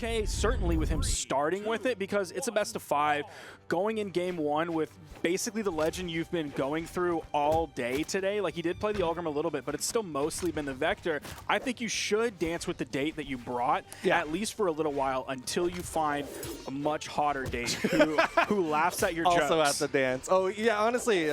okay, certainly, with him starting with it because it's a best of 5. Going in game 1 with basically the legend you've been going through all day today. Like, he did play the Ulgrim a little bit, but it's still mostly been the Vector. I think you should dance with the date that you brought, at least for a little while, until you find a much hotter date who laughs at your jokes. Also at the dance. Oh, yeah, honestly,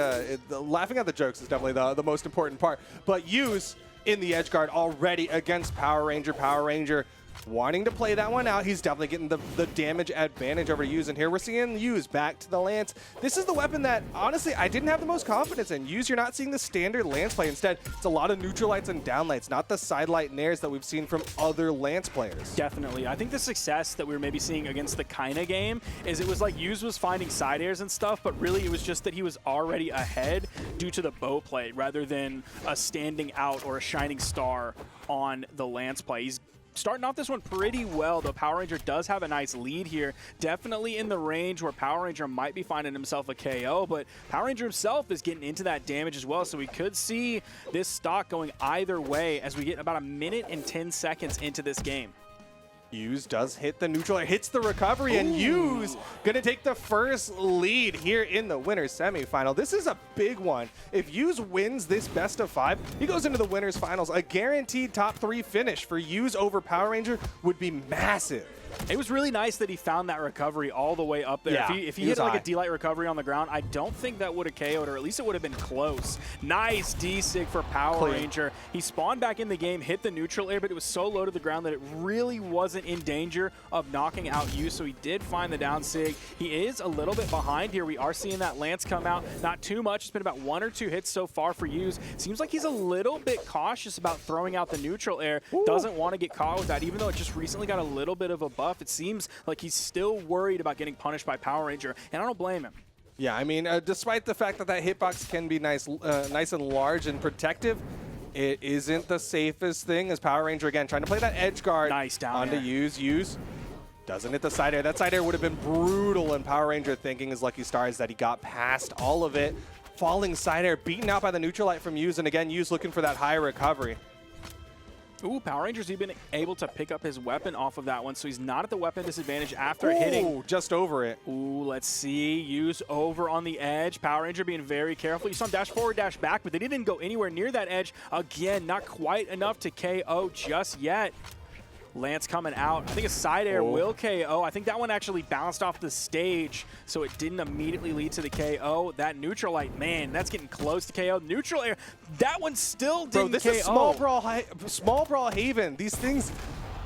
laughing at the jokes is definitely the most important part. But Use in the edge guard already against Power Ranger. Power Ranger wanting to play that one out. He's definitely getting the damage advantage over Use. And here we're seeing Use back to the Lance. This is the weapon that, honestly, I didn't have the most confidence in. Use, you're not seeing the standard Lance play. Instead, it's a lot of neutral lights and down lights, not the side light nairs that we've seen from other Lance players. Definitely. I think the success that we were maybe seeing against the Kaina game is it was like Use was finding side airs and stuff, but really it was just that he was already ahead due to the bow play rather than a standing out or a shining star on the Lance play. He's starting off this one pretty well, though Power Ranger does have a nice lead here. Definitely in the range where Power Ranger might be finding himself a KO, but Power Ranger himself is getting into that damage as well, so we could see this stock going either way as we get about 1 minute and 10 seconds into this game. Use does hit the neutral air, hits the recovery, and Use gonna take the first lead here in the winner's semifinal. This is a big one. If Use wins this best of 5, he goes into the winner's finals. A guaranteed top 3 finish for Use over Power Ranger would be massive. It was really nice that he found that recovery all the way up there. Yeah, if he hit like a D-Light recovery on the ground, I don't think that would have KO'd, or at least it would have been close. Nice D-Sig for Power Ranger. He spawned back in the game, hit the neutral air, but it was so low to the ground that it really wasn't in danger of knocking out Use, so he did find the down Sig. He is a little bit behind here. We are seeing that Lance come out. Not too much. It's been about 1 or 2 hits so far for Use. Seems like he's a little bit cautious about throwing out the neutral air. Doesn't want to get caught with that, even though it just recently got a little bit of a buff. It seems like he's still worried about getting punished by Power Ranger, and I don't blame him. Yeah, I mean, despite the fact that that hitbox can be nice and large and protective, it isn't the safest thing as Power Ranger, again, trying to play that edge guard onto Use. Doesn't hit the side air. That side air would have been brutal, and Power Ranger thinking his lucky stars that he got past all of it. Falling side air, beaten out by the neutral light from Use, and again, Use looking for that high recovery. Ooh, Power Ranger's even able to pick up his weapon off of that one, so he's not at the weapon disadvantage after hitting. Just over it. Ooh, let's see. Use over on the edge. Power Ranger being very careful. You saw him dash forward, dash back, but they didn't go anywhere near that edge. Again, not quite enough to KO just yet. Lance coming out. I think a side air will KO. I think that one actually bounced off the stage, so it didn't immediately lead to the KO. That neutral light, man, that's getting close to KO. Neutral air, that one still didn't KO. This is small brawl haven. These things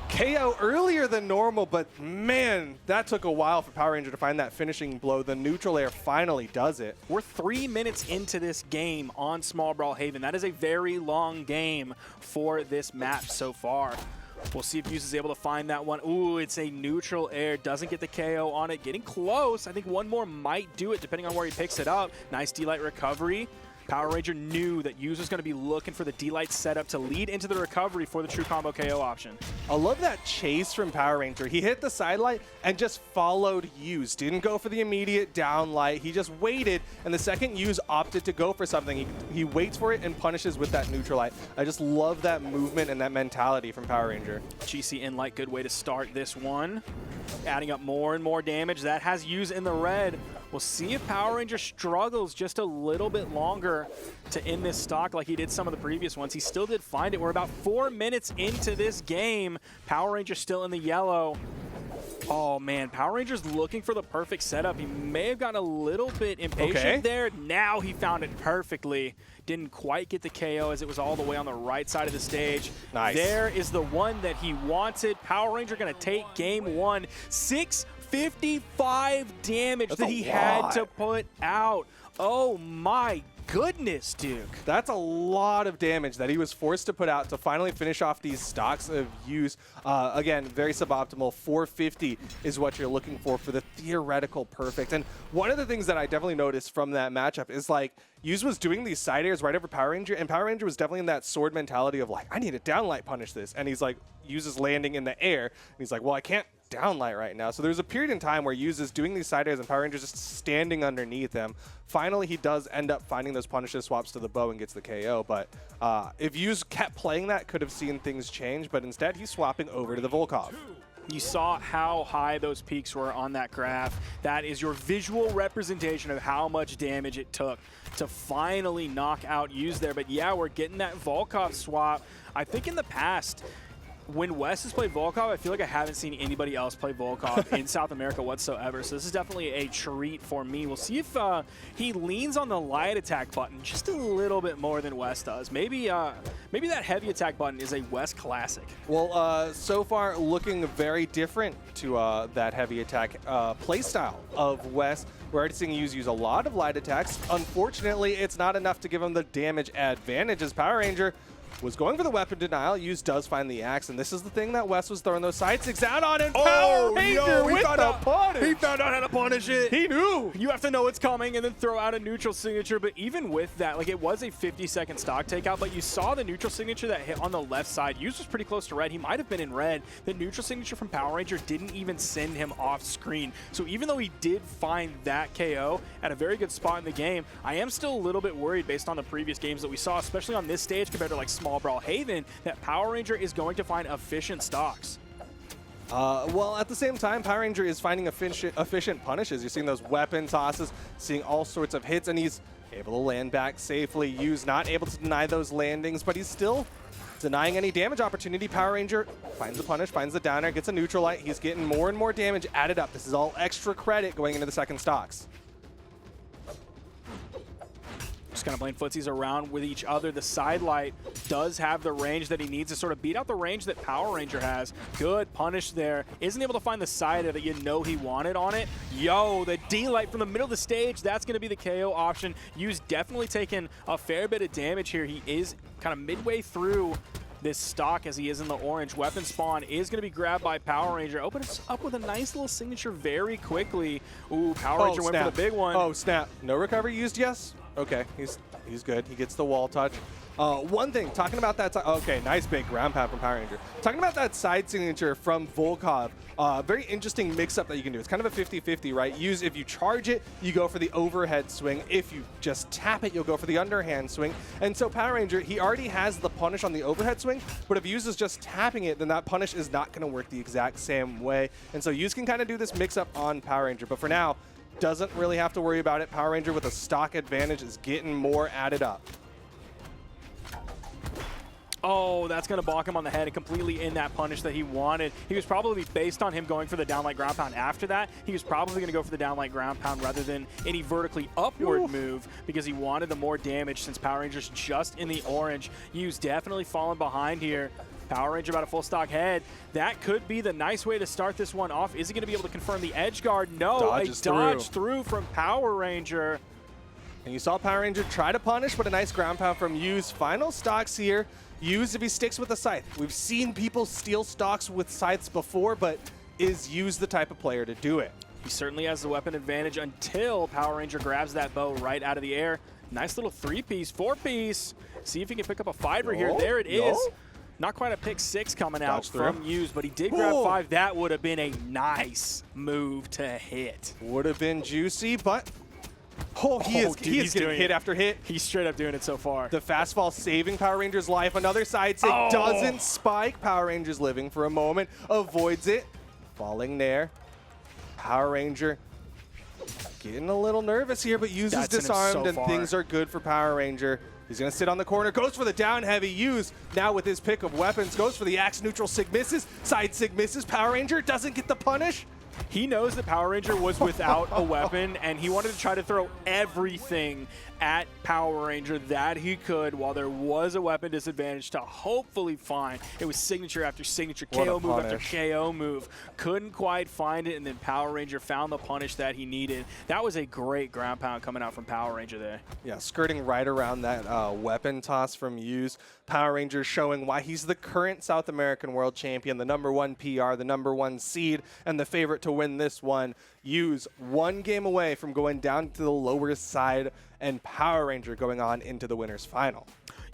KO earlier than normal, but man, that took a while for Power Ranger to find that finishing blow. The neutral air finally does it. We're 3 minutes into this game on Small Brawl Haven. That is a very long game for this map so far. We'll see if Use is able to find that one. Ooh, it's a neutral air. Doesn't get the KO on it. Getting close. I think one more might do it, depending on where he picks it up. Nice D-Light recovery. Power Ranger knew that Use was going to be looking for the D-Light setup to lead into the recovery for the true combo KO option. I love that chase from Power Ranger. He hit the side light and just followed Use. Didn't go for the immediate down light. He just waited, and the second Use opted to go for something, he waits for it and punishes with that neutral light. I just love that movement and that mentality from Power Ranger. GC in light, good way to start this one. Adding up more and more damage. That has Use in the red. We'll see if Power Ranger struggles just a little bit longer to end this stock like he did some of the previous ones. He still did find it. We're about 4 minutes into this game. Power Ranger still in the yellow. Oh, man, Power Ranger's looking for the perfect setup. He may have gotten a little bit impatient there. Now he found it perfectly. Didn't quite get the KO as it was all the way on the right side of the stage. Nice. There is the one that he wanted. Power Ranger going to take game 1. 655 damage that he had to put out. Oh, my goodness, Duke. That's a lot of damage that he was forced to put out to finally finish off these stocks of Use. Again, very suboptimal. 450 is what you're looking for the theoretical perfect. And one of the things that I definitely noticed from that matchup is like Use was doing these side airs right over Power Ranger, and Power Ranger was definitely in that sword mentality of like, I need to downlight punish this. And he's like, Use is landing in the air. And he's like, well, I can't downlight right now. So there's a period in time where Use is doing these side airs and Power Ranger's just standing underneath him. Finally, he does end up finding those punishes, swaps to the bow, and gets the KO. But if Use kept playing that, could have seen things change. But instead, he's swapping over to the Volkov. You saw how high those peaks were on that graph. That is your visual representation of how much damage it took to finally knock out Use there. But yeah, we're getting that Volkov swap. I think in the past, when Wes has played Volkov, I feel like I haven't seen anybody else play Volkov in South America whatsoever. So this is definitely a treat for me. We'll see if he leans on the light attack button just a little bit more than Wes does. Maybe maybe that heavy attack button is a Wes classic. Well, so far looking very different to that heavy attack playstyle of Wes. We're already seeing Use a lot of light attacks. Unfortunately, it's not enough to give him the damage advantage as Power Ranger was going for the weapon denial. Use does find the axe, and this is the thing that Wes was throwing those side sticks out on, and Power Ranger with the punish. He found out how to punish it. He knew. You have to know it's coming and then throw out a neutral signature, but even with that, like, it was a 50-second stock takeout, but you saw the neutral signature that hit on the left side. Use was pretty close to red. He might have been in red. The neutral signature from Power Ranger didn't even send him off screen. So even though he did find that KO at a very good spot in the game, I am still a little bit worried based on the previous games that we saw, especially on this stage compared to like small Brawlhalla, that Power Ranger is going to find efficient stocks. Well, at the same time, Power Ranger is finding efficient punishes. You're seeing those weapon tosses, seeing all sorts of hits, and he's able to land back safely. Use not able to deny those landings, but he's still denying any damage opportunity. Power Ranger finds the punish, finds the downer, gets a neutral light. He's getting more and more damage added up. This is all extra credit going into the second stocks. Just kind of playing footsies around with each other. The side light does have the range that he needs to sort of beat out the range that Power Ranger has. Good punish there. Isn't able to find the side that you know he wanted on it. Yo, the D-light from the middle of the stage. That's going to be the KO option. Yu's definitely taken a fair bit of damage here. He is kind of midway through this stock as he is in the orange. Weapon spawn is going to be grabbed by Power Ranger. Opens up with a nice little signature very quickly. Ooh, Power Ranger went for the big one. Oh, snap. No recovery used, yes? Okay, he's good. He gets the wall touch. One thing, talking about that, okay, nice big ground pound from Power Ranger. Talking about that side signature from Volkov, very interesting mix-up that you can do. It's kind of a 50-50, right? Use, if you charge it, you go for the overhead swing. If you just tap it, you'll go for the underhand swing. And so Power Ranger, he already has the punish on the overhead swing, but if Use is just tapping it, then that punish is not going to work the exact same way. And so Use can kind of do this mix-up on Power Ranger, but for now, doesn't really have to worry about it. Power Ranger with a stock advantage is getting more added up. Oh, that's going to balk him on the head and completely in that punish that he wanted. He was probably, based on him going for the downlight ground pound after that, he was probably going to go for the downlight ground pound rather than any vertically upward move because he wanted the more damage since Power Ranger's just in the orange. Yu's definitely falling behind here. Power Ranger about a full stock head. That could be the nice way to start this one off. Is he going to be able to confirm the edge guard? No, a dodge through from Power Ranger. And you saw Power Ranger try to punish, but a nice ground pound from Use. Final stocks here. Use if he sticks with the scythe. We've seen people steal stocks with scythes before, but is Use the type of player to do it? He certainly has the weapon advantage until Power Ranger grabs that bow right out of the air. Nice little 3-piece, 4-piece. See if he can pick up a 5-er here. There it is. Not quite a pick 6 coming out from Use, but he did grab 5. That would have been a nice move to hit. Would have been juicy, but he's getting hit after hit. He's straight up doing it so far. The fastball saving Power Ranger's life. Another side stick doesn't spike. Power Ranger's living for a moment, avoids it, falling there. Power Ranger getting a little nervous here, but Use is disarmed, and things are good for Power Ranger. He's going to sit on the corner, goes for the down heavy. Use now with his pick of weapons, goes for the axe neutral sig misses, side sig misses. Power Ranger doesn't get the punish. He knows that Power Ranger was without a weapon, and he wanted to try to throw everything at Power Ranger that he could while there was a weapon disadvantage to hopefully find. It was signature after signature, KO move after KO move. Couldn't quite find it, and then Power Ranger found the punish that he needed. That was a great ground pound coming out from Power Ranger there. Yeah, skirting right around that weapon toss from Use. Power Ranger showing why he's the current South American World Champion, the #1 PR, the #1 seed, and the favorite to win this one. Use one game away from going down to the lower side and Power Ranger going on into the winner's final.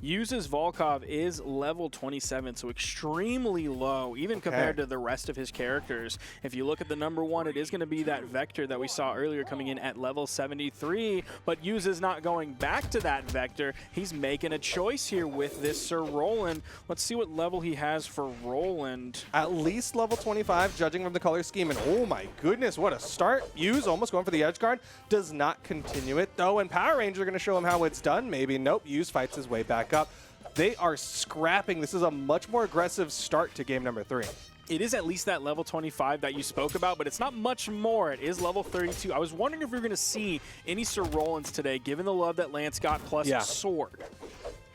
Uses Volkov is level 27, so extremely low, even compared to the rest of his characters. If you look at the number one, it is going to be that Vector that we saw earlier coming in at level 73, but Use is not going back to that Vector. He's making a choice here with this Sir Roland. Let's see what level he has for Roland. At least level 25, judging from the color scheme, and oh my goodness, what a start. Use almost going for the edge guard, does not continue it though, and Power Ranger going to show him how it's done, maybe. Nope, Use fights his way back up. They are scrapping. This is a much more aggressive start to game number 3. It is at least that level 25 that you spoke about, but it's not much more. It is level 32. I was wondering if we were going to see any Sir Rolands today, given the love that Lance got plus Sword.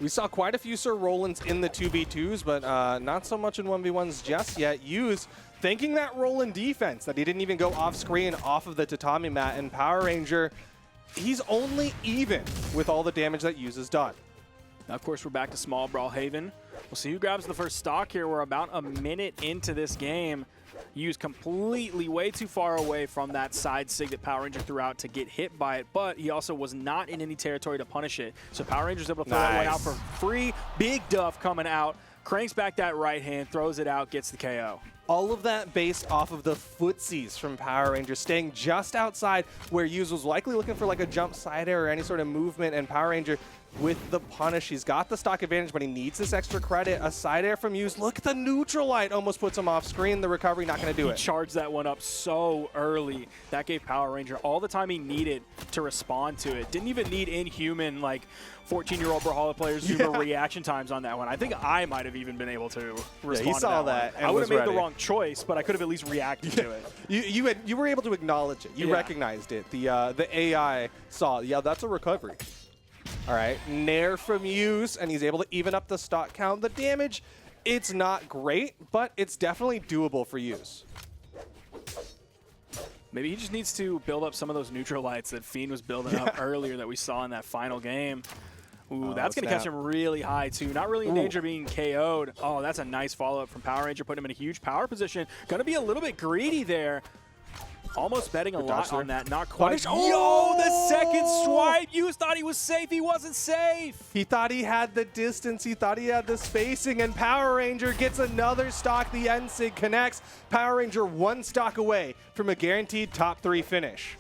We saw quite a few Sir Rolands in the 2v2s, but not so much in 1v1s just yet. Use thanking that Roland defense that he didn't even go off screen off of the tatami mat, and Power Ranger, he's only even with all the damage that Use has done. Now, of course, we're back to small Brawlhaven. We'll see who grabs the first stock here. We're about a minute into this game. Use completely way too far away from that side sig that Power Ranger threw out to get hit by it, but he also was not in any territory to punish it. So Power Ranger's able to throw that one out for free. Big Duff coming out, cranks back that right hand, throws it out, gets the KO. All of that based off of the footsies from Power Ranger, staying just outside where Use was likely looking for like a jump side air or any sort of movement, and Power Ranger with the punish. He's got the stock advantage, but he needs this extra credit. A side air from Use. Look at the neutral light. Almost puts him off screen. The recovery not going to do it. He charged that one up so early. That gave Power Ranger all the time he needed to respond to it. Didn't even need inhuman, like, 14-year-old Brawlhalla players Zuma reaction times on that one. I think I might have even been able to respond he saw to that that one. I would have made ready. the wrong choice, but I could have at least reacted to it. You were able to acknowledge it. You recognized it. The AI saw, yeah, that's a recovery. All right, Nair from Use, and he's able to even up the stock count. The damage, it's not great, but it's definitely doable for Use. Maybe he just needs to build up some of those neutral lights that Fiend was building up earlier that we saw in that final game. Ooh, that's going to catch him really high, too. Not really in danger of being KO'd. Oh, that's a nice follow-up from Power Ranger, putting him in a huge power position. Going to be a little bit greedy there. Almost betting a lot on that. Not quite. Oh, the second swipe. Use thought he was safe. He wasn't safe. He thought he had the distance. He thought he had the spacing, and Power Ranger gets another stock. The N-Sig connects. Power Ranger one stock away from a guaranteed top 3 finish.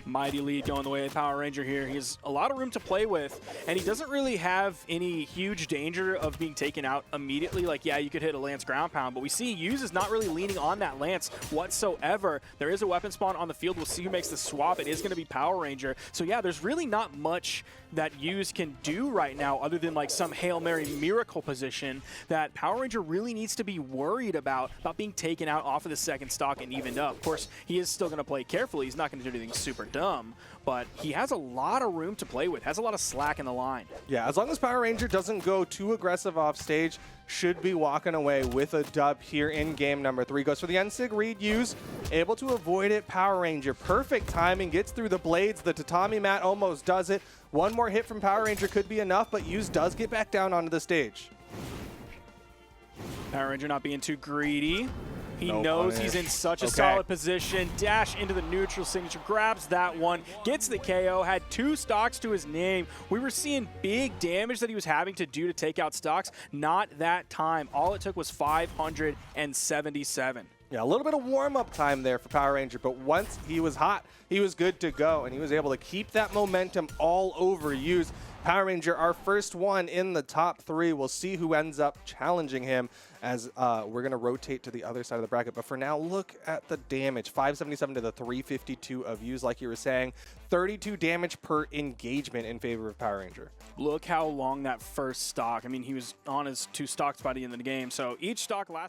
Mighty lead going the way of Power Ranger here. He has a lot of room to play with, and he doesn't really have any huge danger of being taken out immediately. Like, yeah, you could hit a Lance ground pound, but we see Use is not really leaning on that Lance whatsoever. There is a weapon spawn on the field. We'll see who makes the swap. It is going to be Power Ranger. So, yeah, there's really not much that Use can do right now other than like some Hail Mary miracle position that Power Ranger really needs to be worried about being taken out off of the second stock and evened up. Of course, he is still going to play carefully. He's not going to do anything super dumb, but he has a lot of room to play with, has a lot of slack in the line. Yeah, as long as Power Ranger doesn't go too aggressive off stage, should be walking away with a dub here in game number 3. Goes for the N-Sig read Use, able to avoid it. Power Ranger, perfect timing, gets through the blades. The tatami mat almost does it. One more hit from Power Ranger could be enough, but Use does get back down onto the stage. Power Ranger not being too greedy. He knows punish. He's in such a solid position. Dash into the neutral signature, grabs that one, gets the KO, had 2 stocks to his name. We were seeing big damage that he was having to do to take out stocks. Not that time. All it took was 577. Yeah, a little bit of warm-up time there for Power Ranger, but once he was hot, he was good to go, and he was able to keep that momentum all over Use. Power Ranger, our first one in the top 3. We'll see who ends up challenging him as we're going to rotate to the other side of the bracket. But for now, look at the damage. 577 to the 352 of Use, like you were saying. 32 damage per engagement in favor of Power Ranger. Look how long that first stock. I mean, he was on his 2 stocks by the end of the game. So each stock lasts.